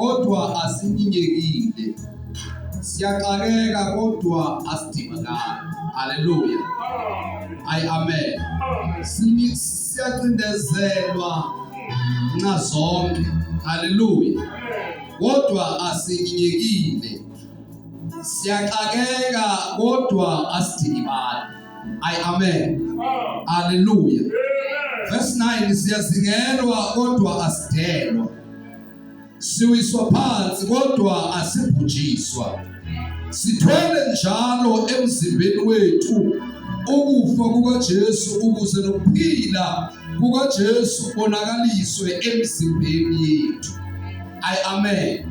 kodwa asinyinyekile. Siyaxakeka kodwa asidingakali. Haleluya. Amen. Siyacindezelwa nxa zonke. Haleluya. Kodwa asinyinyekile. Siyaxakeka kodwa asidingakali. Amen. Haleluya. Verse 9, siyazingelwa kodwa asidelwa. Siwiswa phansi kodwa asibhujiswa. Sithwele njalo emzimbeni wethu ukufa kukaJesu ukuze nokuphila kukaJesu bonakaliswe emzimbeni yethu. Amen.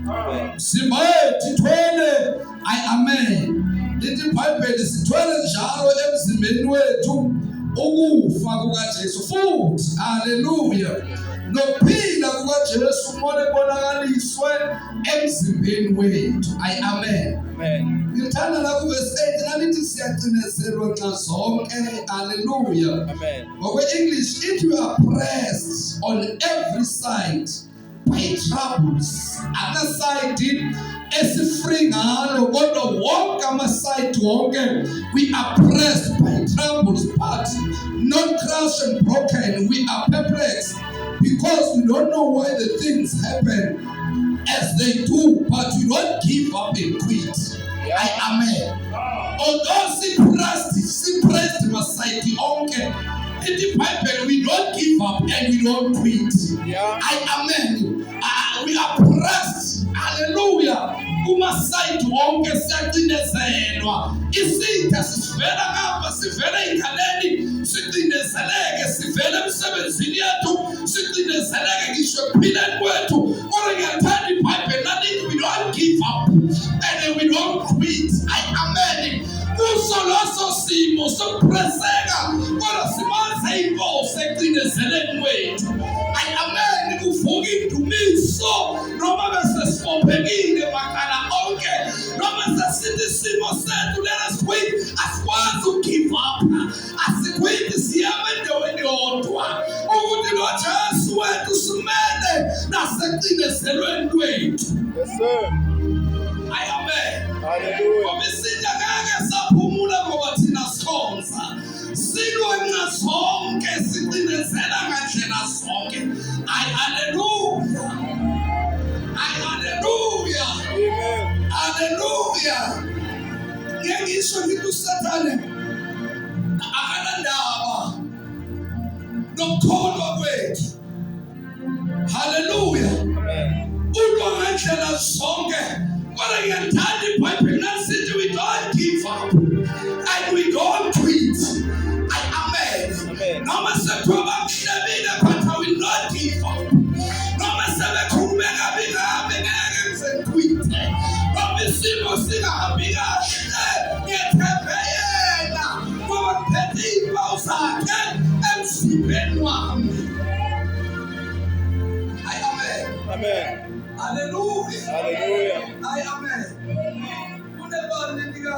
Mzimba wethu ithwele. Amen. Lithi iBhayibheli sithwele njalo emzimbeni wethu ukufa kukaJesu futhi. Haleluya. Nokuphila kukaJesu bonakaliswe emzimbeni wethu. Amen. Ngithanda la kuverse 8 nalithi siyacindezelwa nxa zonke. Haleluya. Ngokwe-English it you are pressed on every side by troubles. Akaside esifree ngalo kodwa wonke amaside wonke we are pressed by troubles, but not crushed and broken. We are perplexed because we don't know why the things happen as they do, but we don't give up and quit. Amen. Although suppressed maside onke in the Bible, we don't give up and we don't quit. Amen. We are pressed. Hallelujah. Kumaside wonke siyacindezelwa. Isitha sivela ngapha, sivela enkhaleni, sicindezeleke, sivela emsebenzini yethu, sicindezeleke ngisho ekuphileni kwethu. Kodwa ngiyathanda iBhayibheli nalithi we don't give up and we don't quit. Amen. Kuso loso simo sokupreseka kodwa simaze inkosi ecindezeleni kwethu. Amen. Kuvuka indumiso noma bese sibophekile makala onke, noma sesithi isimo sethu let us quit, asikwazi ugive up, asikwiti siyama endaweni yodwa ukuthi lo Jesu wethu simele nasecindezelweni kwethu. Yes sir. Amen. Hallelujah. Ngoba isinya ngeke saphumula ngoba thina sikhonza. Silwe nxa zonke sicindezela ngandlela zonke. Hallelujah. Hallelujah. Amen. Hallelujah. Ngisho ngithi uSathane akanandaba nokukholwa kwethu. Hallelujah. Amen. Ulwa ngandlela zonke. Kodwa ngiyathanda iBhayibheli nasithi we don't give up and we don't quit. Amen. Noma sekuthiwa bakuhlebile but I will not give up. Noma sebekhulumeka kabi ngeke ngisequite. Noma isimo singahambi kahle ngiyethembe yena ngoba ngiphethe izimpawu zakhe emzimbeni wami. Amen. Hallelujah. Hallelujah. Amen. Unebani lika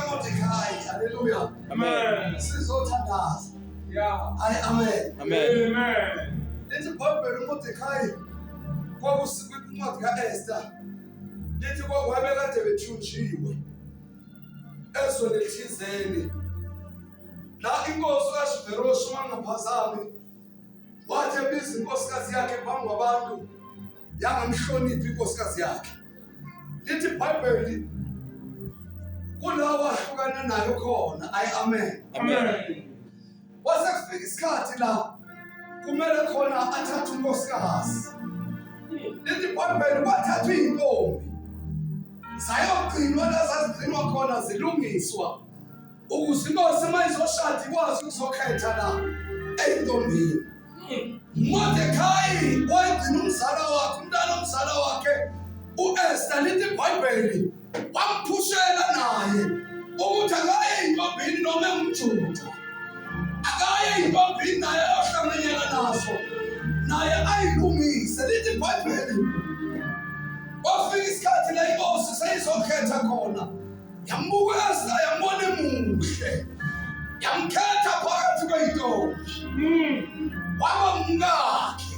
Mordecai. Hallelujah. Amen. Sizothandaza. Yeah. Amen. Amen. Lithi iBhayibheli uMordecai kwakusikwincwadi kaEsther. Lithi kwabekade bethunjiwe ezweni elithizeni. La inkosi kaShivheroshi mangaphazami wathi ebiza inkosikazi yakhe phambi kwabantu yangamhloniphi inkosikazi yakhe. Lithi iBhayibheli kulawa ahlukana nayo khona. Amen. Wase kufika isikhathi la kumele khona athathe unkosikazi. Lithi iBhayibheli kwathathwa intombi zayogcinwa lazazigcinwa khona zilungiswa ukuze inkosi mayizoshada ikwazi ukuzokhetha la eyintombini. Mordecai wayegcina umzala wakhe, umntana omzala wakhe uEsther. Lithi iBhayibheli wamphushela naye ukuthi akaye intombini noma engumJuda, akaye intombini naye ayohlanganyela nazo naye ayilungise. Lithi iBhayibheli wafika isikhathi la inkosi seyizokhetha khona, yambuka uEsther yambona emuhle, yamkhetha phakathi kweyintombi waba mngakhe.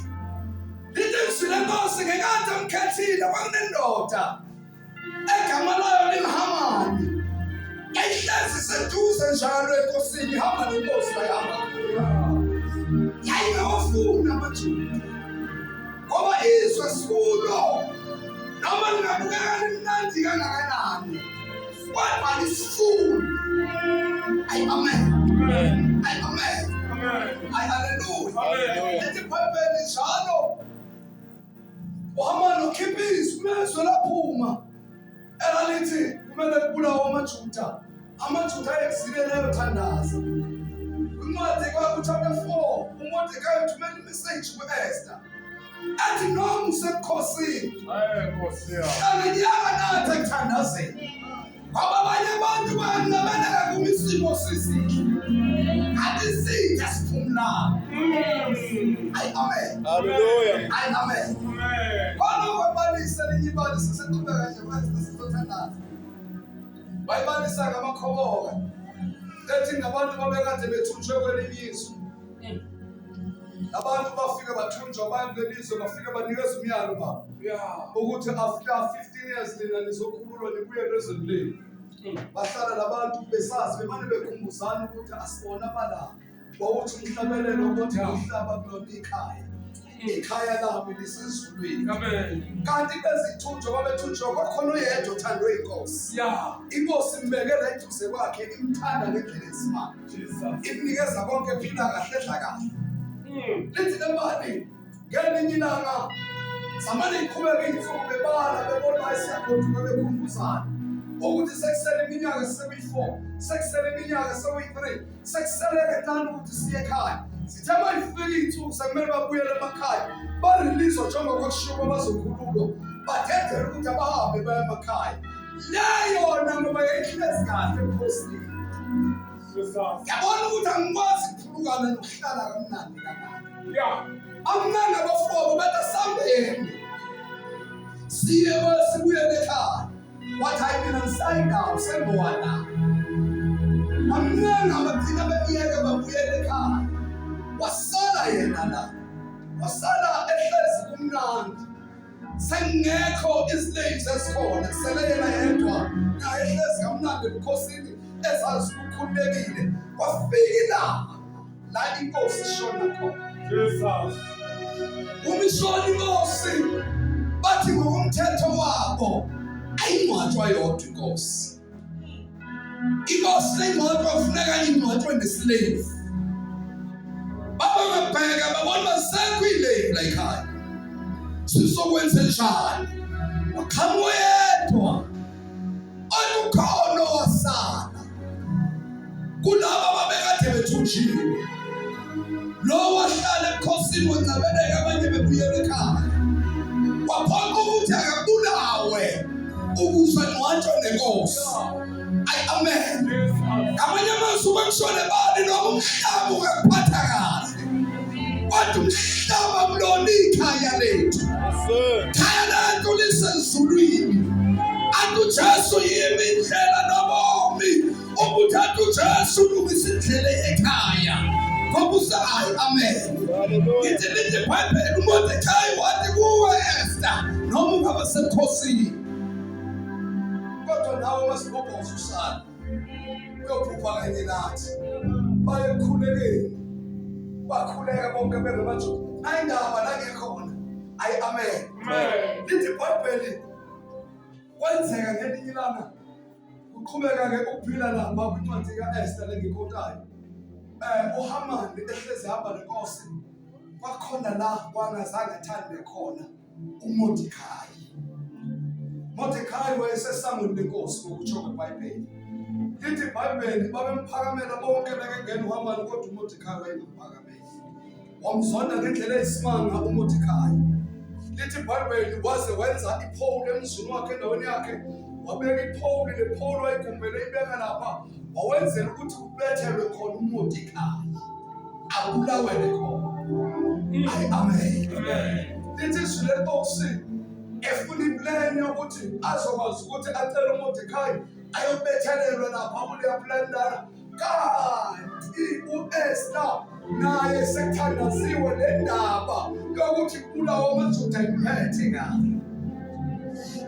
Lithi lenkosi ngekade amkhethile kwakunendoda egama layo linguHamani. Yayihlezi seduze njalo enkosini ihamba nenkosi layihamba. Yayingawafuna amaJuda ngoba izwe sikulo noma lingabukeka limnandi kangakanani kodwa lisifuna. Ayi amen. Ayi amen. Ayi haleluya. Lithi iBhayibheli njalo uHamani ukhipha izwi nezwe laphuma elalithi kumele kubulawe amaJuda. AmaJuda ayekuzile leyo thandaza. Incwadi chapter 4 uMordekhai uthumela imessage kuEsther athi noma usebukhosini hlanganyaka nathi ekuthandazeni ngoba abanye abantu bayanqabeleka kumisimo sisihle athi sithe siphumula. Ayi amen. Hallelujah. Ayi amen. Khona kwabalisa elinye ibali siseqhubeka nje manje sizothandaza. Bayibalisa ngamakhoboka ethi ngabantu babekade bethunjwe kwelinye izwe. Abantu bafika bathunjwa abantu lelizwe bafika banikeza umyalo baba ukuthi after 15 years lina lizokhululwa nibuye lezweni lenu. Bahlala labantu besazi bemane bekhumbuzana ukuthi asibona bala wawuthi umhlabelelo ukuthi umhlaba kulona ikhaya lami lisezulwini. Kanti bezithunjwa babethunjwa kwakhona oyedwa othandwe inkosi. Inkosi imbekela eduze kwakhe imthanda ngendlela esimanga. Imnikeza konke ephila kahle edla kahle. Lithi lemali ngelinye ilanga zamane iqhubeka insuku bebala bebona isiyagoduka bekhumbuzana ukuthi sekusele iminyaka seyi4 sekusele iminyaka seyi3 sekusele ehlanu ukuthi siye ekhaya. Sithe mayifika insuku sekumele babuyele emakhaya barelease njengoba kwakushiwo bazokhululwa bathethele ukuthi abahambe baye emakhaya. Leyo noma yayihlezi kahle enkosini. Yabona ukuthi angikwazi ukuphulukana nokuhlala kamnandi kanjani. Amnanga abafowabo bathi asambeni siye sibuyele ekhaya. Wathi hayi mina ngisayindawo sengiwala. Amnanga bagcina bemiyeke babuyele ekhaya. Wasala yena la. Wasala ehlezi kumnandi. Sengekho islaves esikhona sele yena yedwa naye ehlezi kamnandi ebukhosini ezazi ukukhululekile. Wafika la inkosi ishona khona. Umishoni inkosi bathi ngokomthetho wabo ayingcwatshwa yodwa inkosi. Inkosi lengcwatshwa kufuneka ingcwatshwe neslave. Baba babheka babona basekho ilave la ekhaya. Sizokwenza njani? Waqhamuka yedwa akukhona wasala kulaba babekade bethunjiwe. Lo wahlala ebukhosini wancabeleka abanye bebuyela ekhaya. Waphoqa ukuthi akabulawe ukuze ngcwatshwe nenkosi. Ayi amen. Abanye amazwi bamshone bani noma umhlaba ukuphatha kahle. Kodwa umhlaba kulona ikhaya lethu. Khaya lethu lisezulwini. AkuJesu yimi indlela nobomi. Ubuthatha uJesu ulungisa indlela ekhaya. Ngoba usayi amen. Ithi lithi iBhayibheli uMordekhai wathi kuwe Esther noma ungaba sebukhosini. Kodwa nawe masibophoza usala. Uyophupha kanye nathi. Bayekhulekeni. Bakhuleka bonke bengabaJuda. Ayindaba la ngekhona. Ayi amen. Lithi iBhayibheli kwenzeka ngelinye ilanga uqhubeka ke ukuphila lapha kwincwadi kaEsther lengikhotayo. uHamani ehlezi hamba nenkosi kwakhona la kwangazange athande khona uMordekhai. Mordekhai wayesesangweni lenkosi ngokutsho kweBhayibheli. Lithi iBhayibheli babemphakamela bonke bekengena uHamani kodwa uMordekhai wayengamphakameli. Wamzonda ngendlela eyisimanga uMordekhai. Lithi iBhayibheli waze wenza iphole emzini wakhe endaweni yakhe. Wabeka iphole lephole wayigumbele ibeka lapha. Wawenzela ukuthi kubethelwe khona uMordekhai. Abulawele khona. Ayi amen. Lithi izwi lenkosi efuna iplan yokuthi azokwazi ukuthi acele uMordekhai ayobethelelwa lapha kuleya plan lana. Kanti uEsther naye sekuthandaziwe le ndaba yokuthi kulawo amaJuda imphethe kabi.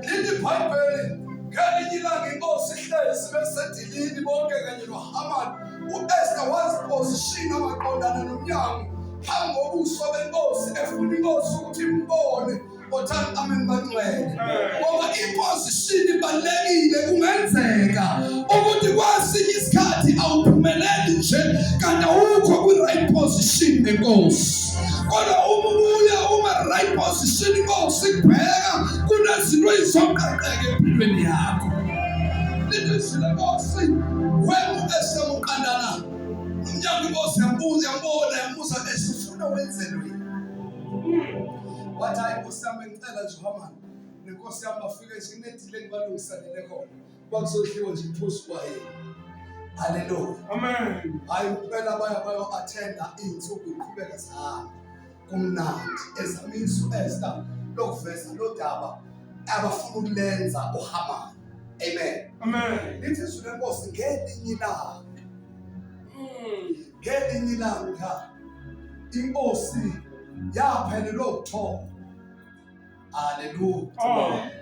Lithi iBhayibheli ngelinye ilanga inkosi ihlezi besedilini bonke kanye noHamani. U-Esther waziposishina waqondana nomnyango phambi kobuso benkosi efuna inkosi ukuthi imbone othanda amen bangcwele. Ngoba iposishini ibalulekile, kungenzeka ukuthi kwesinye isikhathi awuphumeleli nje kanti awukho kwi-right position nenkosi. Kodwa uma right position inkosi kubheka kunezinto ezizoqaqeka empilweni yakho. Lithi lenkosi wena esemuqandana nomnyango inkosi yambuza esifuna wenzelwe. Wathi hayi Nkosi yami ngicela nje uHamani nenkosi yami bafike nje kunedile engibalungiselele khona bakuzodliwa nje iphuzu kwayo. Haleluya. Amen. Hayi impela bayo-attenda iy'nsuku iqhubeka zihamba kumnandi ezamisa u-Esther lokuveza lo daba abafuna ukulenza uHamani. Amen. Amen. Lithi izwi lenkosi ngelinye ilanga inkosi yaphelelwa ukuthoba. Haleluya.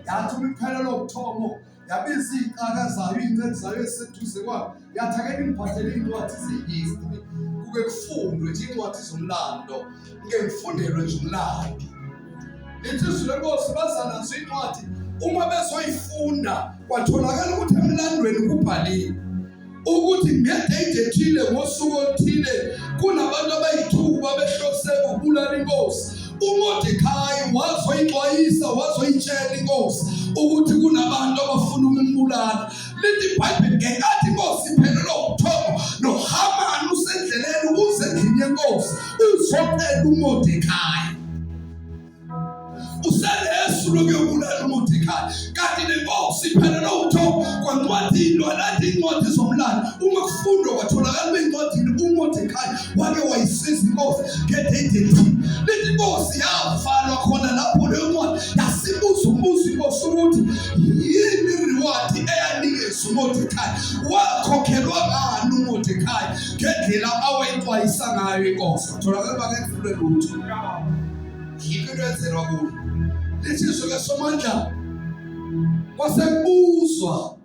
Yathi ukuphelelwa ukuthoba yabiza iy'qaka zayo iy'ncedi zayo eziseduze kwayo yathi ake ngiphathele iy'ncwadi ze-history kuke kufundwe nje iy'ncwadi zomlando kuke ngifundelwe nje umlando. Lithi izwi lenkosi bazanazo iy'ncwadi uma bezoyifunda kwatholakala ukuthi emlandweni kubhaliwe ukuthi ngedate ethile ngosuku oluthile kunabantu abayithuba behlose ukubulala inkosi. uMordekhai wazoyixwayisa wazoyitshela inkosi ukuthi kunabantu abafuna ukumbulala. Lithi iBhayibheli ngenkathi inkosi iphelelwa ukuthoba noHamani usendleleni ukuze endlini yenkosi uzocela uMordekhai. Uselesu lokuyobulala uMordekhai kanti lenkosi iphelelwa ukuthoba kwancwadini walathi incwadi zomlando. Uma kufundwa kwatholakala incwadini uMordekhai wake wayisiza inkosi ngedate ethile. Lithi inkosi yavalwa khona lapho leyo ncwadi yasibuza umbuzo inkosi ukuthi yini reward eyanikezwa uMordekhai, wakhokhelwa ngani uMordekhai ngendlela awayixwayisa ngayo inkosi. Kutholakala bakekufule lutho yikho into yenzelwa kuyo. Lithi izwi kaSomandla kwasekubuzwa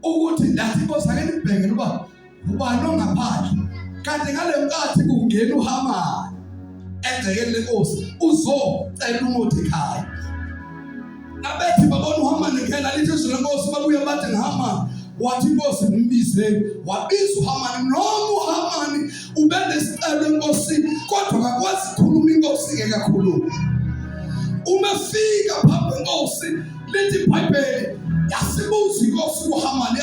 ukuthi ndathi inkosi ake nibheke uba ubani ongaphandle kanti ngale nkathi kungena uHamani egcekeni lenkosi uzocela uMordekhai. Nabethi babona uHamani ngena. Lithi izwi lenkosi babuye bathi nguHamani. Wathi inkosi ngimbize wabiza uHamani noma uHamani ubenesicelo enkosini kodwa akakwazi ukukhuluma inkosi ke kakhulu. Uma fika phambi kwenkosi lithi iBhayibheli yasibuza inkosi uHamani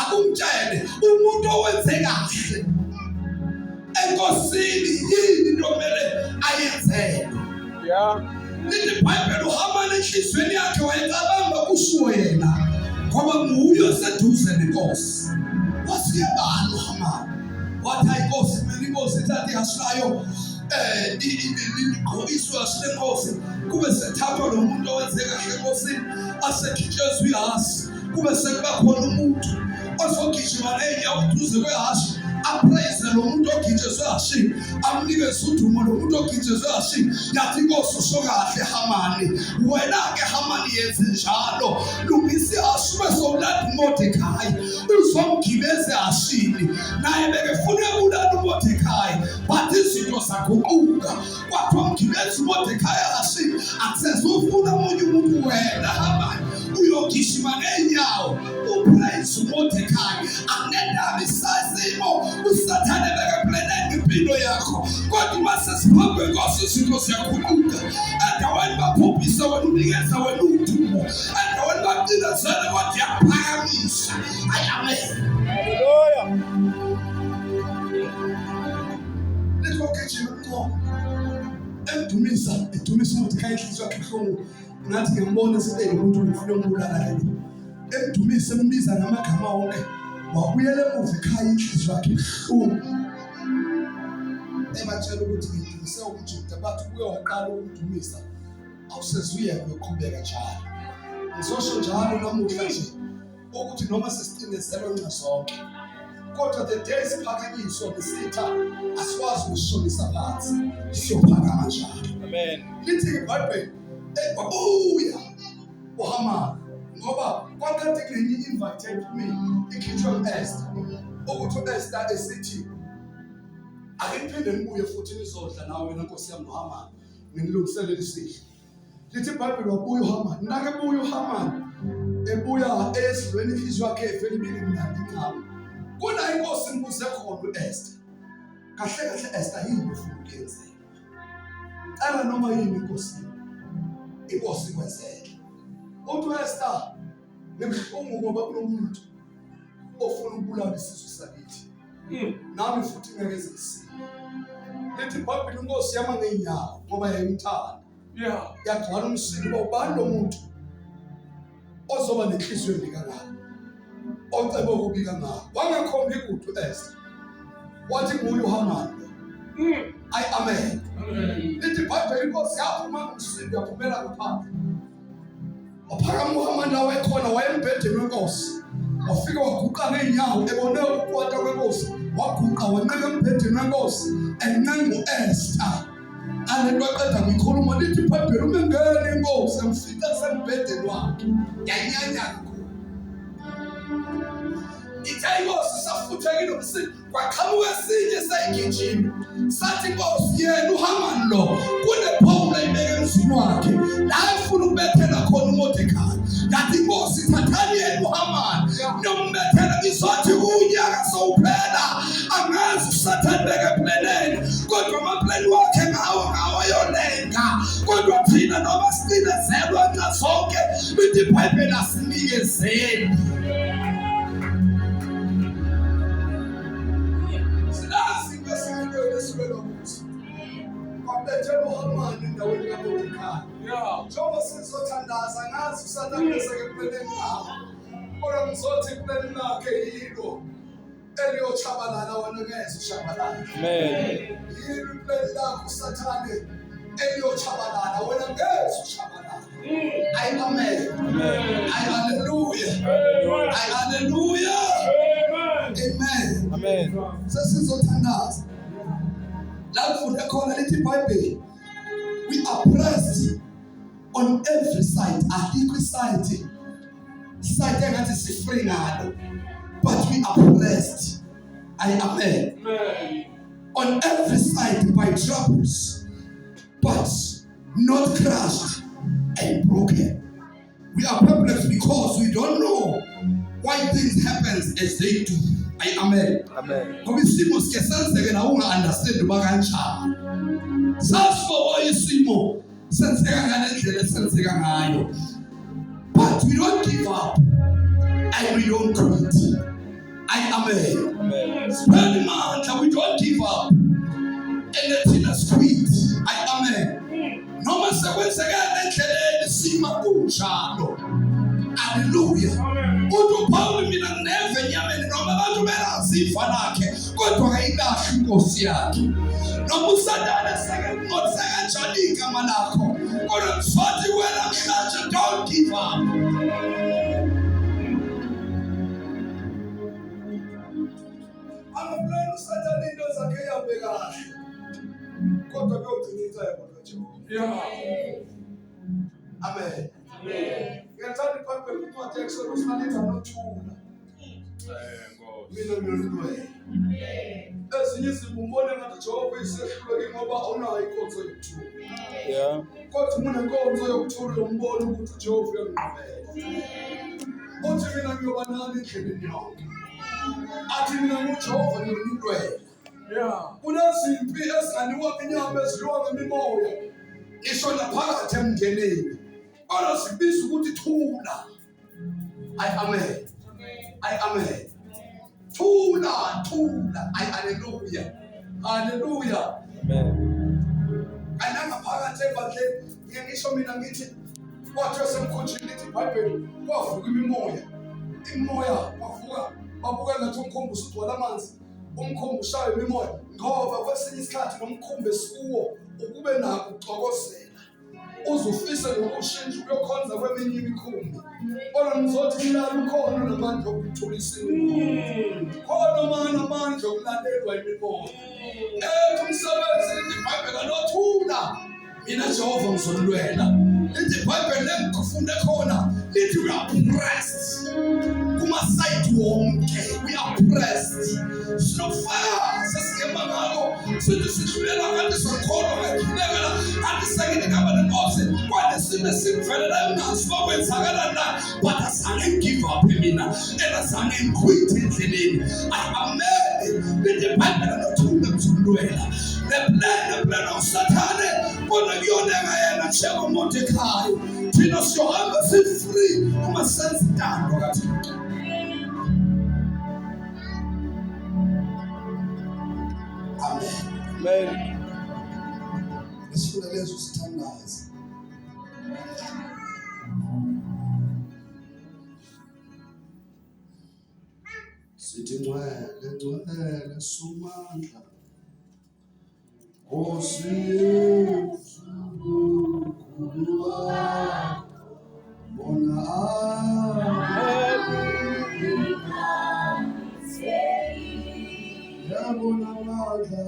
akumtshele umuntu owenze kahle enkosini yini into kumele ayenze. Lithi iBhayibheli uHamani enhlizweni yakhe wayecabanga kusho yena ngoba nguye oseduze nenkosi. Wasiyabala uHamani wathi hayi inkosi kumele inkosi ithathe ihashayo igqokiswa silenkosi kube sethathwa lo muntu owenze kahle enkosini asekhitshezwe ihasi kube sekuba khona umuntu ozogijima ney'nyawo eduze kwehashi apraise lo muntu ogitshezwe ehashini amnikeze udumo lo muntu ogitshezwe ehashini. Yathi inkosi usho kahle Hamani, wena-ke Hamani yenze njalo, lungisa ihashi ube sowulanda uMordekhai uzomgibeza ehashini. Naye bekefuna ukubulala uMordekhai but izinto zaguquka kwathiwa mgibeza uMordekhai ehashini akusezofuna omunye umuntu. Wena Hamani uyogijima ngey'nyawo upraise uMordekhai. Akunendaba isazimo usathane bekeplaneni impilo yakho kodwa uma sesiphambi kwenkosi izinto ziyaguquka. Endaweni baphuphisa wena unikeza wena udumo, endaweni baqinezele kodwa yaphakamisa. Amen. Hallelujah. Letogijima mnqo emdumisa uMordekhai inhliziyo yakhe ibuhlungu ngathi ngiyambona sibeke umuntu ngifuna umbulala yena. Emdumisa embiza ngamagama wonke wabuyela emuva ekhaya inhliziyo yakhe ibuhlungu. Ebatshela ukuthi ngidumise umJuda bathi kuye waqala ukumdumisa awusezuye ukuqhubeka njalo. Ngizosho njalo namuhla nje ukuthi noma sesicindezelwe nxa sonke kodwa the day siphakanyiswa besitha asikwazi ukushonisa phansi siyophakama njalo. Amen. Lithi iBhayibheli wabuya uHamani ngoba kwakade kunenye invited me ikhitshwa uEsther ukuthi uEsther esithi ake niphinde nibuye futhi nizodla nawe wena Nkosi yami noHamani ngilungiselele isidlo. Lithi iBhayibheli wabuya uHamani nake buya uHamani ebuya esidlweni inhliziyo yakhe efela ibili mnandi ngami. Kuna inkosi imbuze khona uEsther. Kahle kahle Esther yini ufuna ukuyenzela? Cala noma yini inkosi. Inkosi kwenzeke. Uthi uEsther nemhlungu ngoba kunomuntu ofuna ukubulala isizwe sakithi. Nami futhi ngeke ngizisile. Lithi iBhayibheli inkosi yama ngeenyawo ngoba yayimthanda. Yeah. Yagcwala umsindo uba ubani lo muntu ozoba nenhliziyo endikangaka. Ocebe ukubika ngawo. Wangakhombi ukuthi uEsther. Wathi nguye uHamani. Ay amen. Lithi iBhayibheli inkosi yaphuma ngomsindo yaphumela ngaphandle. Waphakama uHamani la wayekhona wayembhedeni wenkosi. Wafika waguqa ngeenyawo ebone ukukwata kwenkosi. Waguqa wanqeka embhedeni wenkosi encenga uEsther. Alento aqeda ngikhuluma lithi iBhayibheli umengene inkosi emfica sembhedeni wakhe. Yanyanya inkosi safuthekile umsindo kwaqhamuka esinye sayigijima sathi inkosi yena uHamani lo kunephawula ibeke emzini wakhe la ufuna ukubethela khona uMordekhai. Yathi inkosi thathani yena uHamani nombethela izothi unyaka sowuphela angazi uSathane beke eplaneni kodwa amaplani wakhe ngawo yolenga kodwa thina noma sininezelwa ngazonke lithi iBhayibheli asinikezeni. Wabethela uHamani endaweni kaMordekhai. Njengoba sizothandaza ngazi uSathane beseke eplaneni lakhe. Kodwa ngizothi eplaneni lakhe yilo eliyochabalala wena ngeze ushabalala. Amen. Yilo iplani lakho uSathane eliyochabalala wena ngeze ushabalala. Ay amen. Ay hallelujah. Ay hallelujah. Amen. Amen. Sesizothandaza. We are pressed on every side. But we are pressed. Amen. On every side by troubles, but not crushed and broken. We are perplexed because we don't know why things happen as they do. Amen. Amen. Ngoba isimo siyasenzeka na unga-understand uba kanjani. Sasifobo isimo senzeka ngalendlela esenzeka ngayo. But we don't give up and we don't quit. Amen. Amen. Spend mandla, we don't give up and thina quit. Amen. Noma sekwenzeka endleleni sima kunjalo. Hallelujah. Uthi Paul mina neve enyameni noma abantu belazifa lakhe kodwa ayilahli inkosi yakhe. Noma uSathane sekenqotha kanjani igama lakho kodwa ngizothi wena namhlanje don't give up. Amaplan uSathane into zakhe yabe kahle kodwa kuyogcina icebo kaJehova. Yeah. Amen. Ngiyathatha iBhayibheli kuncwadi Exodus nalithi nothula. Mina ngiyolwe. Ezinye izinto umbone ngathi Jehova isehluleke ngoba awunayo inkonzo yokuthula. Yeah. Kodwa uma unenkonzo yokuthula umbone ukuthi Jehova uyangivela. Uthi mina ngiyoba nani endleleni yonke. Athi mina nguJehova ngiyolwela. Yeah. Kunezimpi ezinganiwa inyama ezidliwa ngemimoya. Isho naphakathi emndenini. Kodwa sibiza ukuthi thula. Amen. Amen. Thula. Hallelujah. Hallelujah. Amen. Anangaphakathi ebandleni ngisho mina ngithi kwathi semkhunjini lithi iBhayibheli kwavuka imimoya. Imoya kwavuka babuka ngathi umkhumbi usugcwala amanzi. Umkhumbi ushaye imimoya ngoba kwesinye isikhathi nomkhumbi esikuwo ukube nakho ukuxokozela. uzufise nokushintsha uyokhonza kweminye imikhumbi kodwa ngizothi mlala ukhona namandla okuthulisa khona mana amandla okulandelwa imibono umsebenzi iBhayibheli lothula mina Jehova ngizolwela lithi iBhayibheli engikufunde khona lithi we are pressed kuma-side wonke we are pressed sinofaya sesingema ngako sithi sidlulela kanti sokholwa ngakhulekela kanti sekele ngaba nenkosi kodwa sime simvelela engazi bakwenzakala na but azange give up mina azange ngiquit endleleni amele lithi iBhayibheli lothula ngizolwela the plan of Sathane kodwa kuyoneka yena njengoMordecai thina siyohamba si-free uma senza intando kaThixo. Amen. Isifuna lezo sithandaza. Sithi ngcwele somandla. Nkosi yethu kuwa bona yabona amandla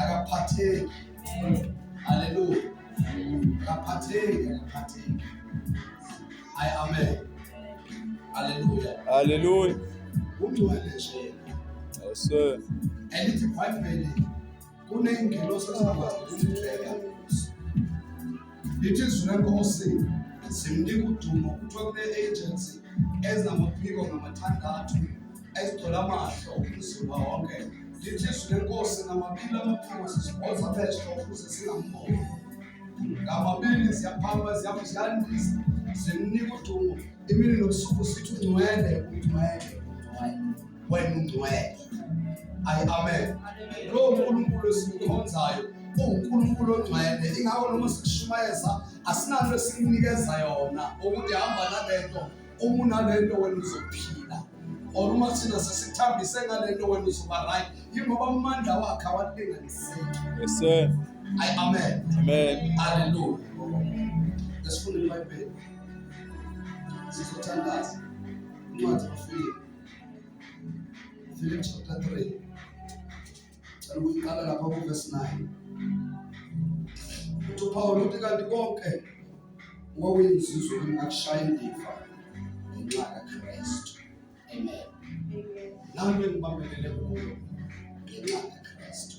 akaphatheki. Hallelujah. Akaphatheki. Amen. Hallelujah. Hallelujah. Ungcwele nje. Yes sir. Elithi iBhayibheli kunengilosi esingakwazi ukubheka. Lithi izwi lenkosi simnika udumo kuthiwa kune-agency ezinamaphiko ngamathandathu ezithola amahlo umzimba wonke. Lithi izwi lenkosi ngamabili amaphiko sisiboza amehlo ukuze singamboni. Ngamabili ziyaphamba ziyandisa simnika udumo imini nobusuku sithi ungcwele wena ungcwele. Amen. Lo uNkulunkulu esikhonzayo uNkulunkulu ongcwele ingakho noma sikushumayeza asinalo esikunikeza yona ukuthi hamba nalento uma unalento wena uzophila or uma sina sesithambise ngalento wena uzoba right ingoba amandla wakhe awalinganiseki. Yes sir. Amen. Amen. Hallelujah. Lesifunda iBhayibheli sizothandaza incwadi kaFilipi chapter 3 ukuqala lapha ku verse 9. uPaul uthi kanti konke ngokwenzizwe kungakushaya indiva ngenxa kaKristu. Amen. Nami ngibambelele kuyo ngenxa kaKristu.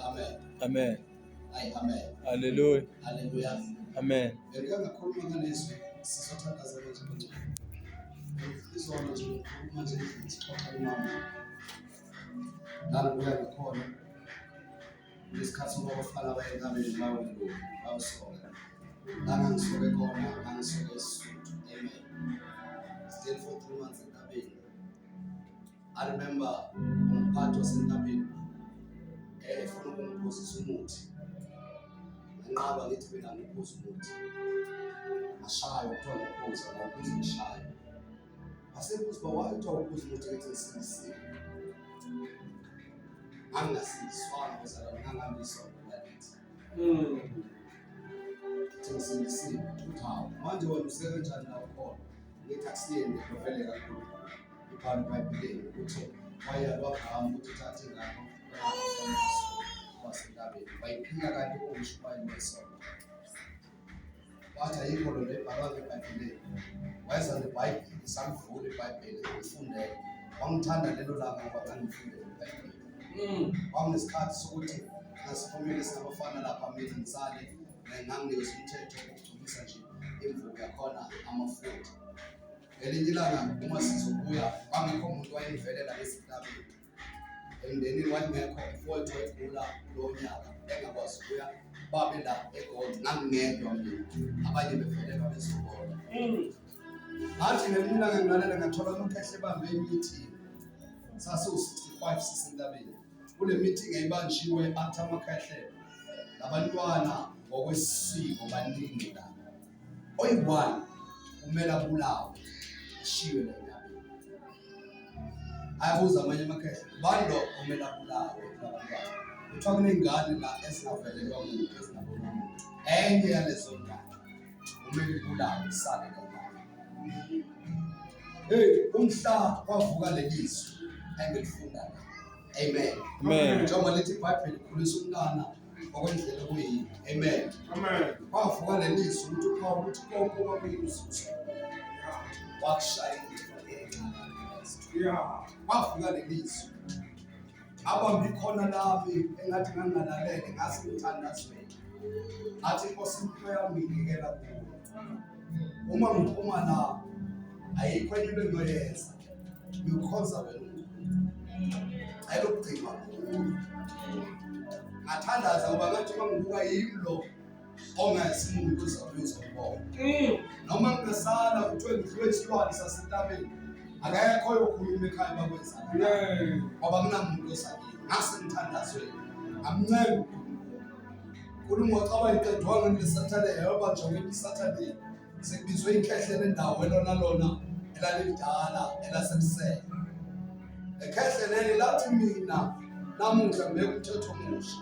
Amen. Amen. Amen. Hallelujah. Hallelujah. Amen. Ngakhuluma ngalezi sizothandaza nje. izona nje manje ithi khokha imali lana kuya ngakhona lesikhathi ngokufana abayentabeni bawusoka lana ngisoke khona angisoke eSuthu. Amen. Still for 3 months entabeni. I remember umphathi wasentabeni efuna ukungiphuzisa umuthi. Nginqaba ngithi mina ngiphuza umuthi. Ashaya kuthiwa ngiphuza ngiphuza ngishaya. Asebuza ba why uthiwa uphuza umuthi ethi ngisindisile. Angasizwana ngizala ngangambiswa ngalathi. Ngisindisile uthawu. Manje wena useke kanjani la ukhona? Ngithi akusiyende novele kakhulu. Ibhalo eBhayibhelini ukuthi wayalwagama ukuthi uthathe ingane wasentabeni bayiphila kanti okusho bayilwesona. Bathi ayikho lo lebhalwa eBhayibhelini. Wayeza neBhayibheli samvula eBhayibheli ngifundele. Wangithanda lelo langa ngoba ngangifundele eBhayibhelini. Wangesikhathi sokuthi nasiphumile sinabafana lapha mina ngisale nganginikeza umthetho ukugcumisa nje imvubu yakhona amafutha. Ngelinye ilanga uma sizobuya bangekho umuntu wayevelela ngesintabeni. Emndenini wayengekho mfowethu wayegula lo nyaka engakwazi ukuya babe la eGold ngangingedwa mina abanye bevelelwa bezobola. Ngathi ngelinye ilanga ngilalela ngathola uMkhehle bambe i-meeting. Sasiwu-65 sisentabeni. Kule meeting eyibanjiwe athi amakhehle labantwana ngokwesiko baningi la. Oyi-1 kumele abulawe shiwe la entabeni. Ayabuza amanye amakhehle bani lo kumele abulawe labantwana. Kuthiwa kunengane la ezingavelelwa muntu ezinabona umuntu. Enye yalezo ngane kumele ibulawe isale la entabeni. Umhla kwavuka lelizwi engilifunda la. Amen. Amen. Njengoba lithi iBhayibheli likhulisa umntana ngokwendlela okuyini. Amen. Amen. Kwavuka lelizwi ukuthi uPaul uthi konke okwakuyizwe wakushaya kwavuka lelizwi abambi khona lami engathi ngangalalele ngase ngithandazweni athi Nkosi impilo yami ngikela kuwe. Uma ngiphuma la ayikho enye into engiyoyenza ngikhonza wena. Ayilokugcina ngathandaza ngoba ngathi uma ngibuka yilo ongazi umuntu uzabuza ukubona. Noma ngingasala kuthiwe ngidliwe isilwane sasentabeni akekho oyokhuluma ekhaya bakwenza ngoba kunamuntu osakile ngase ngithandazweni amncane uNkulunkulu wacaba iqedwanga ngesathane yoba njengoba isathane sekubizwe ikhehle lendawo elona elalidala elasemsele. Ekhehle leli lathi mina namuhla ngibeka umthetho omusha.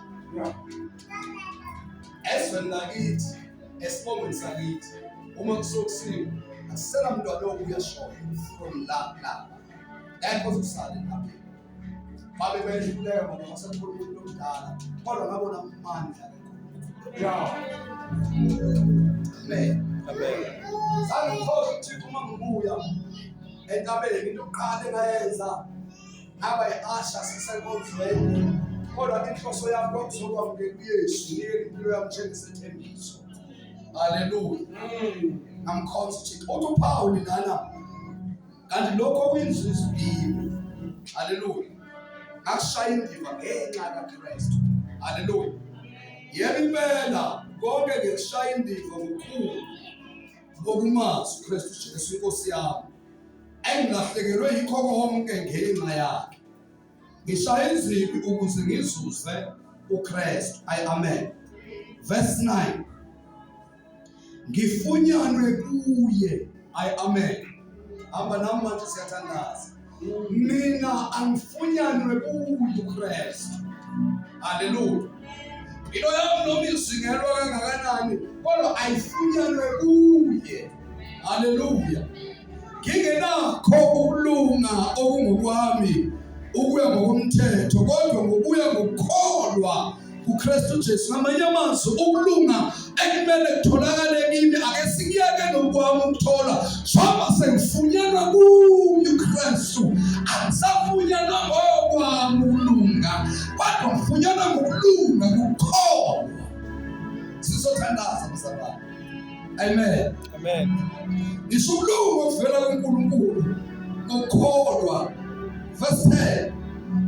Esweni lakithi esibongweni sakithi uma kusokusiwe asisela mntwana okuyashona from la ekho usale lapha. Babe bedluleka ngoba basekhona umuntu omdala kodwa ngabona amandla. Amen. Amen. Sangikhoza ukuthi uma ngibuya entabeni into yokuqala engayenza ngaba yi-asha sisenkonzweni kodwa inhloso yami kwakuzokwamukela uYesu ngiyeke impilo yami njengesethembiso. Haleluya. Ngamkhonza uThixo. Uthi uPaul lana kanti lokho okuyinzuzo kimi. Haleluya. Ngakushaya indiva ngenxa kaKristu. Haleluya. Yebo impela konke ngikushaya indiva ngokukhulu ngokumazi uKristu Jesu inkosi yami. Engilahlekelwe yikho konke ngenxa yakhe. Ngishaya iziphi ukuze ngizuze uKristu. Amen. Verse 9. Ngifunyanwe kuye. Amen. Hamba nami manje siyathandaza. Mina angifunyanwe kuye uKristu. Haleluya. Ilo yami noma izingelwa kangakanani kodwa ayifunyanwe kuye. Haleluya. Ngingenakho ukulunga okungokwami ukuya ngokomthetho kodwa ngokuya ngokukholwa kuKristu Jesu. Ngamanye amazwi ukulunga ekumele kutholakale kimi ake sikiyeke nokwami ukuthola ngoba sengifunyanwa kuye uKristu. Angisafunyanwa ngokwami ukulunga kodwa ngifunyanwa ngokulunga ngokukholwa. Sizothandaza mzalwane. Amen. Amen. Isulungu okuvela kuNkulunkulu ngokukholwa. Verse 10.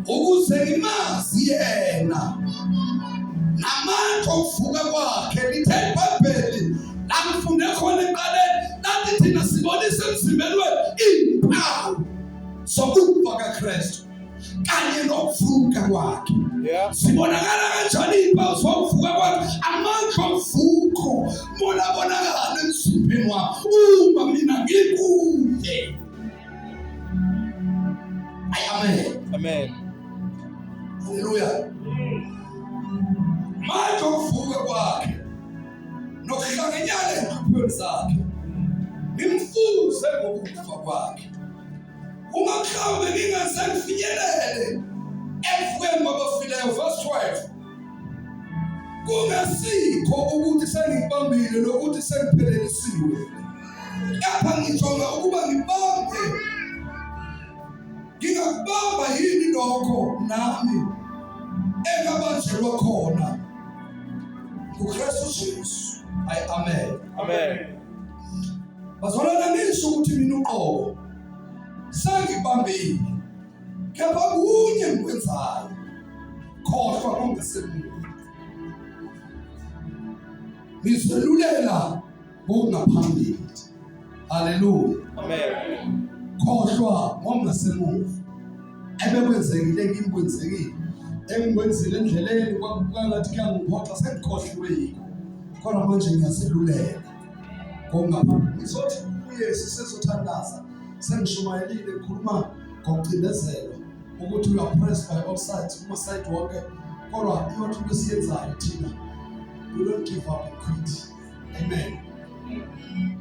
Ukuze ngimazi yena namandla okuvuka kwakhe. Lithe iBhayibheli la ngifunde khona eqaleni lathi thina sibonise emzimbeni wethu impawu zokufa kaKristu kanye nokuvuka kwakhe. Yeah. Sibonakala kanjani impawu zokuvuka kwakhe? Amandla ovuko bonakala emzimbeni wakhe uma mina ngikude. Amen. Amen. Hallelujah. Manje okuvuka kwakhe nokuhlanganyana ezimpilweni zakhe imfuze ngokufa kwakhe. Uma mhlawumbe ngingaze ngifinyelele ekufeni kwabafileyo, verse 12, kungasikho ukuthi sengibambile nokuthi sengiphelelisiwe, kepha ngijonga ukuba ngibambe. Ngingakubamba yini lokho nami engabanjelwa khona kuKristu Jesu. Amen. Amen. Bazalwana, ngisho ukuthi mina uqobo sengibambile, kepha kunye ngikwenzayo, khohlwa kongasemuva. Ngizelulela ngokungaphambili. Hallelujah. Amen. Khohlwa ngokungasemuva. Ebekwenzekile kimi kwenzekile. Engikwenzile endleleni kwakungathi kuyangiphoxa, sengikhohliwe yikho. Kodwa manje ngiyaselulela ngokungaphambili. Ngizothi uYesu sezothandaza, sengishumayelile ngikhuluma ngokucindezelwa ukuthi we are pressed by all sides, kuma side wonke. Kodwa iyothi lesiyenzayo thina, we don't give up and quit. Amen.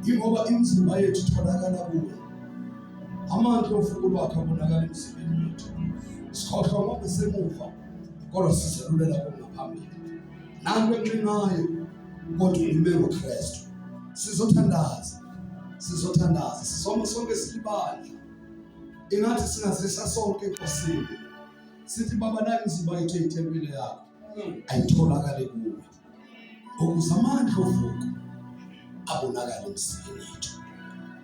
Ingoba imizimba yethu itholakala kuwe. Amandla ovuko lwakhe abonakala emzimbeni wethu. Sikhohlwa ngokusemuva, kodwa sizelulela ngokungaphambili. Nanku enqinayo kodwa ngime ngoKristu. Sizothandaza. Sisoma sonke silibandla. Ingathi singazisa sonke enkosini. Sithi Baba, nayi imizimba yethu eyithempile yakho ayitholakale kuwe. Ukuze amandla ovuko abonakala emzimbeni wethu.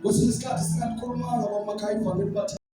Kwesinye isikhathi singakhuluma ngamakhaya ivangeli bathi